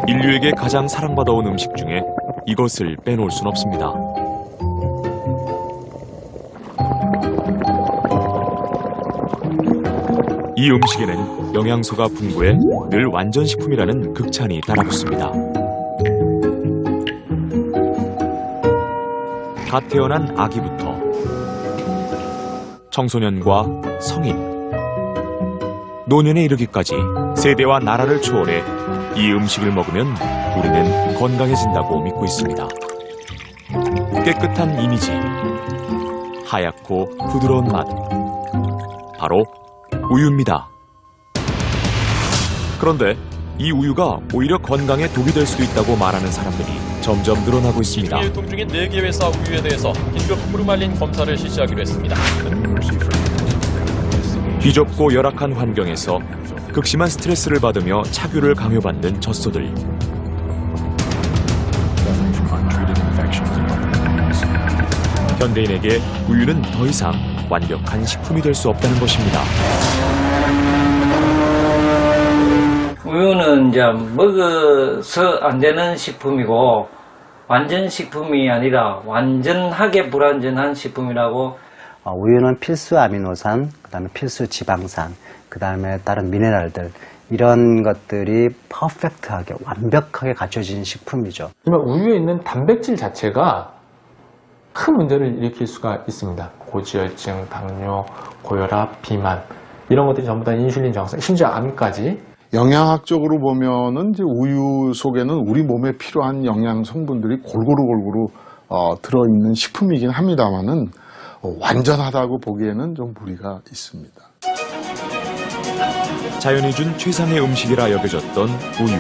인류에게 가장 사랑받아온 음식 중에 이것을 빼놓을 순 없습니다. 이 음식에는 영양소가 풍부해 늘 완전식품이라는 극찬이 따라붙습니다. 갓 태어난 아기부터 청소년과 성인, 노년에 이르기까지 세대와 나라를 초월해 이 음식을 먹으면 우리는 건강해진다고 믿고 있습니다. 깨끗한 이미지, 하얗고 부드러운 맛, 바로 우유입니다. 그런데 이 우유가 오히려 건강에 독이 될 수도 있다고 말하는 사람들이 점점 늘어나고 있습니다. 시중에 유통 중인 4개 회사 우유에 대해서 긴급 포르말린 검사를 실시하기로 했습니다. 비좁고 열악한 환경에서 극심한 스트레스를 받으며 착유를 강요받는 젖소들. 현대인에게 우유는 더 이상 완벽한 식품이 될 수 없다는 것입니다. 우유는 이제 먹어서 안 되는 식품이고 완전 식품이 아니라 완전하게 불완전한 식품이라고. 우유는 필수 아미노산, 그다음에 필수 지방산, 그다음에 다른 미네랄들, 이런 것들이 퍼펙트하게 완벽하게 갖춰진 식품이죠. 하지만 우유에 있는 단백질 자체가 큰 문제를 일으킬 수가 있습니다. 고지혈증, 당뇨, 고혈압, 비만, 이런 것들이 전부 다 인슐린 저항성, 심지어 암까지. 영양학적으로 보면은 이제 우유 속에는 우리 몸에 필요한 영양 성분들이 골고루 들어있는 식품이긴 합니다만은 완전하다고 보기에는 좀 무리가 있습니다. 자연이 준 최상의 음식이라 여겨졌던 우유.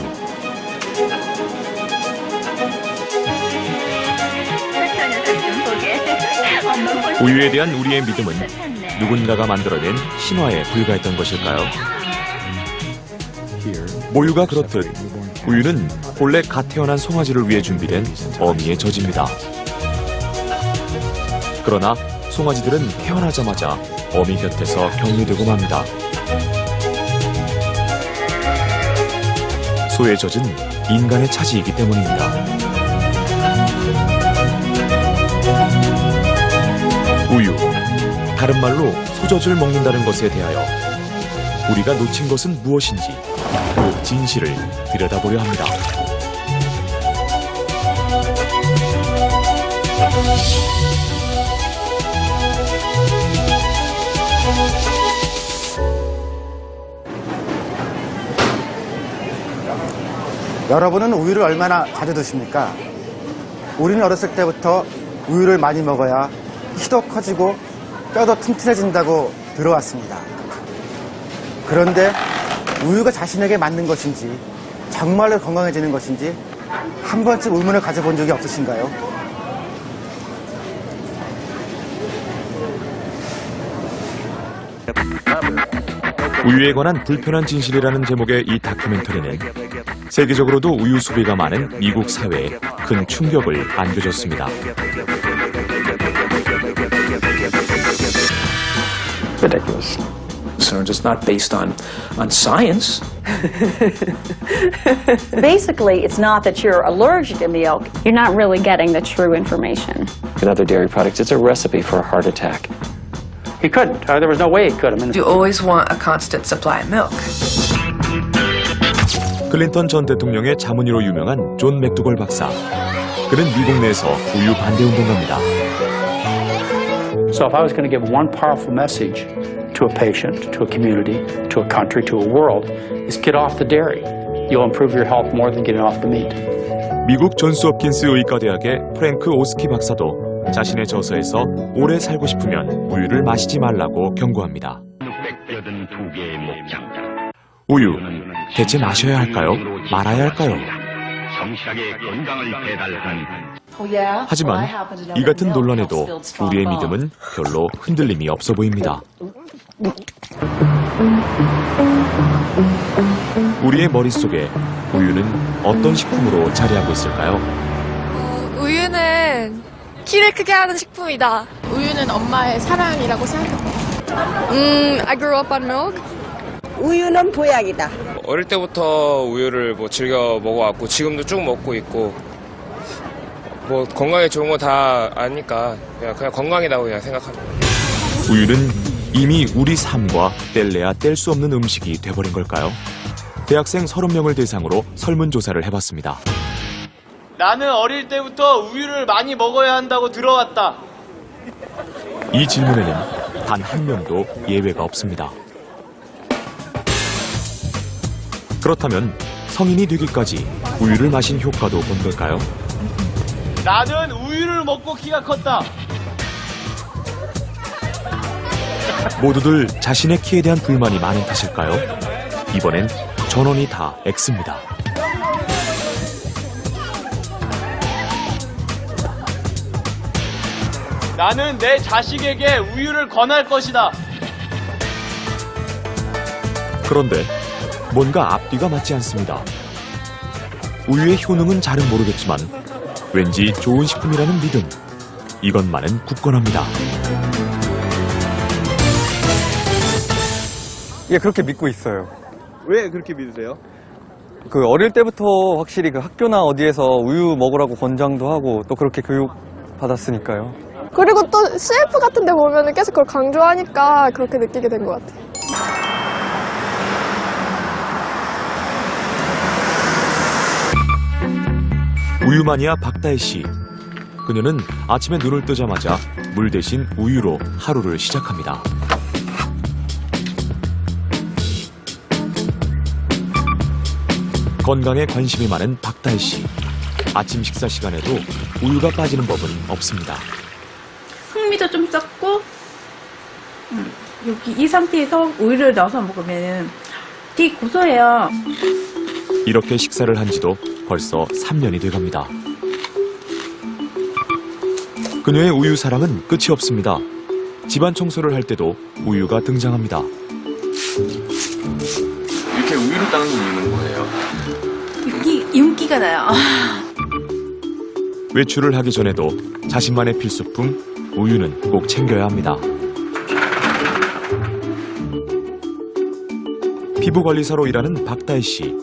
우유에 대한 우리의 믿음은 누군가가 만들어낸 신화에 불과했던 것일까요? 모유가 그렇듯 우유는 본래 갓 태어난 송아지를 위해 준비된 어미의 젖입니다. 그러나 송아지들은 태어나자마자 어미 곁에서 격리되고 맙니다. 소의 젖은 인간의 차지이기 때문입니다. 우유, 다른 말로 소젖을 먹는다는 것에 대하여 우리가 놓친 것은 무엇인지 그 진실을 들여다보려 합니다. 여러분은 우유를 얼마나 자주 드십니까? 우리는 어렸을 때부터 우유를 많이 먹어야 키도 커지고 뼈도 튼튼해진다고 들어왔습니다. 그런데 우유가 자신에게 맞는 것인지 정말로 건강해지는 것인지 한 번쯤 의문을 가져본 적이 없으신가요? 우유에 관한 불편한 진실이라는 제목의 이 다큐멘터리는 세계적으로도 우유 소비가 많은 미국 사회에 큰 충격을 안겨줬습니다. Ridiculous. So it's not based on science. Basically, it's not that you're allergic to milk. You're not really getting the true information. In other dairy products, it's a recipe for a heart attack. He couldn't. There was no way he could. You always want a constant supply of milk. 클린턴 전 대통령의 자문의로 유명한 존 맥두걸 박사. 그는 미국 내에서 우유 반대 운동가입니다. So if I was going to give one powerful message to a patient, to a community, to a country, to a world, is get off the dairy. You'll improve your health more than getting off the meat. 미국 존스 홉킨스 의과대학의 프랭크 오스키 박사도 자신의 저서에서 오래 살고 싶으면 우유를 마시지 말라고 경고합니다. 우유, 대체 마셔야 할까요? 말아야 할까요? 하지만 이 같은 논란에도 우리의 믿음은 별로 흔들림이 없어 보입니다. 우리의 머릿속에 우유는 어떤 식품으로 자리하고 있을까요? 우유는 키를 크게 하는 식품이다. 우유는 엄마의 사랑이라고 생각합니다. I grew up on milk. 우유는 보약이다. 어릴 때부터 우유를 뭐 즐겨 먹어왔고 지금도 쭉 먹고 있고 뭐 건강에 좋은 거 다 아니까 그냥 건강이라고 그냥 생각합니다. 우유는 이미 우리 삶과 뗄래야 뗄 수 없는 음식이 돼버린 걸까요? 대학생 30명을 대상으로 설문조사를 해봤습니다. 나는 어릴 때부터 우유를 많이 먹어야 한다고 들어왔다. 이 질문에는 단 한 명도 예외가 없습니다. 그렇다면 성인이 되기까지 우유를 마신 효과도 본 걸까요? 나는 우유를 먹고 키가 컸다. 모두들 자신의 키에 대한 불만이 많은 탓일까요? 이번엔 전원이 다 X입니다. 나는 내 자식에게 우유를 권할 것이다. 그런데 뭔가 앞뒤가 맞지 않습니다. 우유의 효능은 잘은 모르겠지만 왠지 좋은 식품이라는 믿음, 이것만은 굳건합니다. 예, 그렇게 믿고 있어요. 왜 그렇게 믿으세요? 그 어릴 때부터 확실히 그 학교나 어디에서 우유 먹으라고 권장도 하고 또 그렇게 교육 받았으니까요. 그리고 또 CF 같은 데 보면 계속 그걸 강조하니까 그렇게 느끼게 된 것 같아요. 우유 마니아 박다혜 씨. 그녀는 아침에 눈을 뜨자마자 물 대신 우유로 하루를 시작합니다. 건강에 관심이 많은 박다혜 씨. 아침 식사 시간에도 우유가 빠지는 법은 없습니다. 흥미도 좀 썩고 여기 이 상태에서 우유를 넣어서 먹으면 되게 고소해요. 이렇게 식사를 한 지도 벌써 3년이 돼갑니다. 그녀의 우유 사랑은 끝이 없습니다. 집안 청소를 할 때도 우유가 등장합니다. 이렇게 우유를 따는 이유는 뭐예요? 윤기가 나요. 외출을 하기 전에도 자신만의 필수품 우유는 꼭 챙겨야 합니다. 피부관리사로 일하는 박다혜 씨.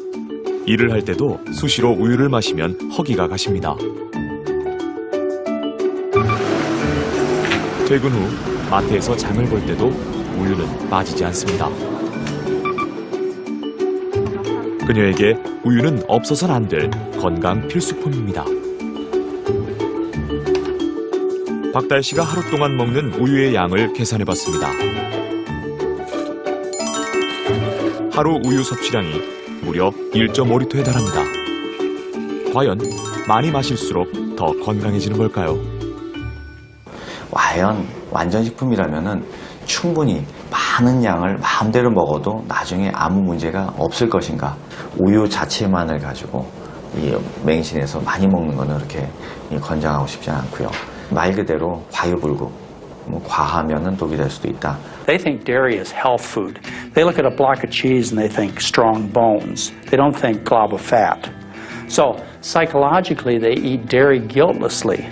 일을 할 때도 수시로 우유를 마시면 허기가 가십니다. 퇴근 후 마트에서 장을 볼 때도 우유는 빠지지 않습니다. 그녀에게 우유는 없어서는 안 될 건강 필수품입니다. 박다혜 씨가 하루 동안 먹는 우유의 양을 계산해봤습니다. 하루 우유 섭취량이 무려 1.5리터에 달합니다. 과연 많이 마실수록 더 건강해지는 걸까요? 과연 완전식품이라면은 충분히 많은 양을 마음대로 먹어도 나중에 아무 문제가 없을 것인가? 우유 자체만을 가지고 이 맹신해서 많이 먹는 거는 그렇게 권장하고 싶지 않고요. 말 그대로 과유불급, 과하면은 독이 될 수도 있다. They think dairy is health food. They look at a block of cheese and they think strong bones. They don't think glob of fat. So psychologically they eat dairy guiltlessly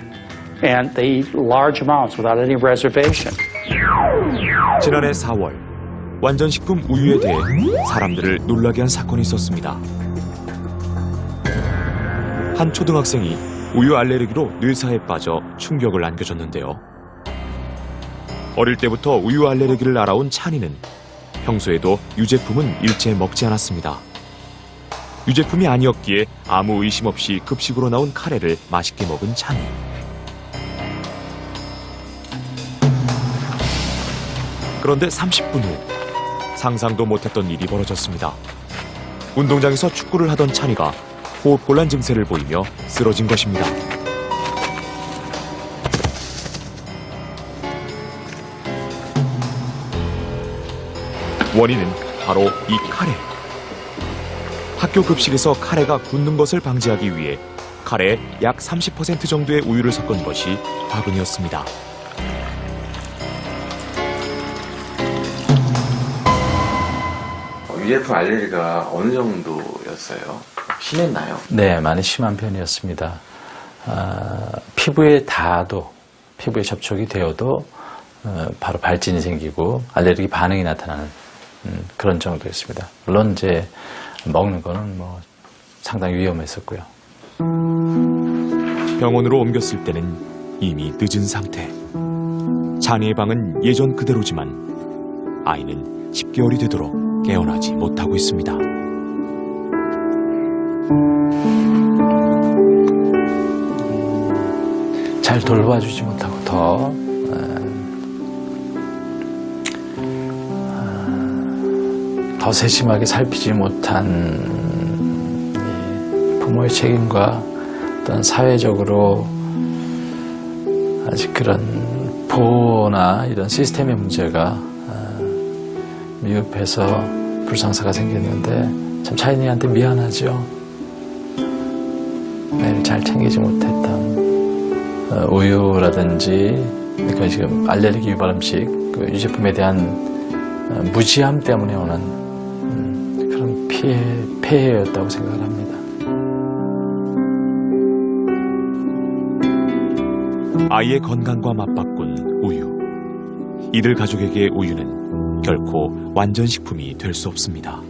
and they eat large amounts without any reservation. 지난해 4월 완전식품 우유에 대해 사람들을 놀라게 한 사건이 있었습니다. 한 초등학생이 우유 알레르기로 뇌사에 빠져 충격을 안겨줬는데요. 어릴 때부터 우유 알레르기를 알아온 찬이는 평소에도 유제품은 일체 먹지 않았습니다. 유제품이 아니었기에 아무 의심 없이 급식으로 나온 카레를 맛있게 먹은 찬이. 그런데 30분 후 상상도 못했던 일이 벌어졌습니다. 운동장에서 축구를 하던 찬이가 호흡곤란 증세를 보이며 쓰러진 것입니다. 원인은 바로 이 카레. 학교 급식에서 카레가 굳는 것을 방지하기 위해 카레에 약 30% 정도의 우유를 섞은 것이 화근이었습니다. 유제품 알레르기가 어느 정도였어요? 심했나요? 네, 많이 심한 편이었습니다. 피부에 닿아도, 피부에 접촉이 되어도 바로 발진이 생기고 알레르기 반응이 나타나는 그런 정도였습니다. 물론 이제 먹는 거는 뭐 상당히 위험했었고요. 병원으로 옮겼을 때는 이미 늦은 상태. 자네의 방은 예전 그대로지만 아이는 10개월이 되도록 깨어나지 못하고 있습니다. 잘 돌봐주지 못하고 더 세심하게 살피지 못한 부모의 책임과 어떤 사회적으로 아직 그런 보호나 이런 시스템의 문제가 미흡해서 불상사가 생겼는데 참 차인이한테 미안하죠. 매일 잘 챙기지 못했던 우유라든지 그러니까 지금 알레르기 유발 음식 그 유제품에 대한 무지함 때문에 오는 그런 폐해였다고 생각을 합니다. 아이의 건강과 맞바꾼 우유. 이들 가족에게 우유는 결코 완전 식품이 될 수 없습니다.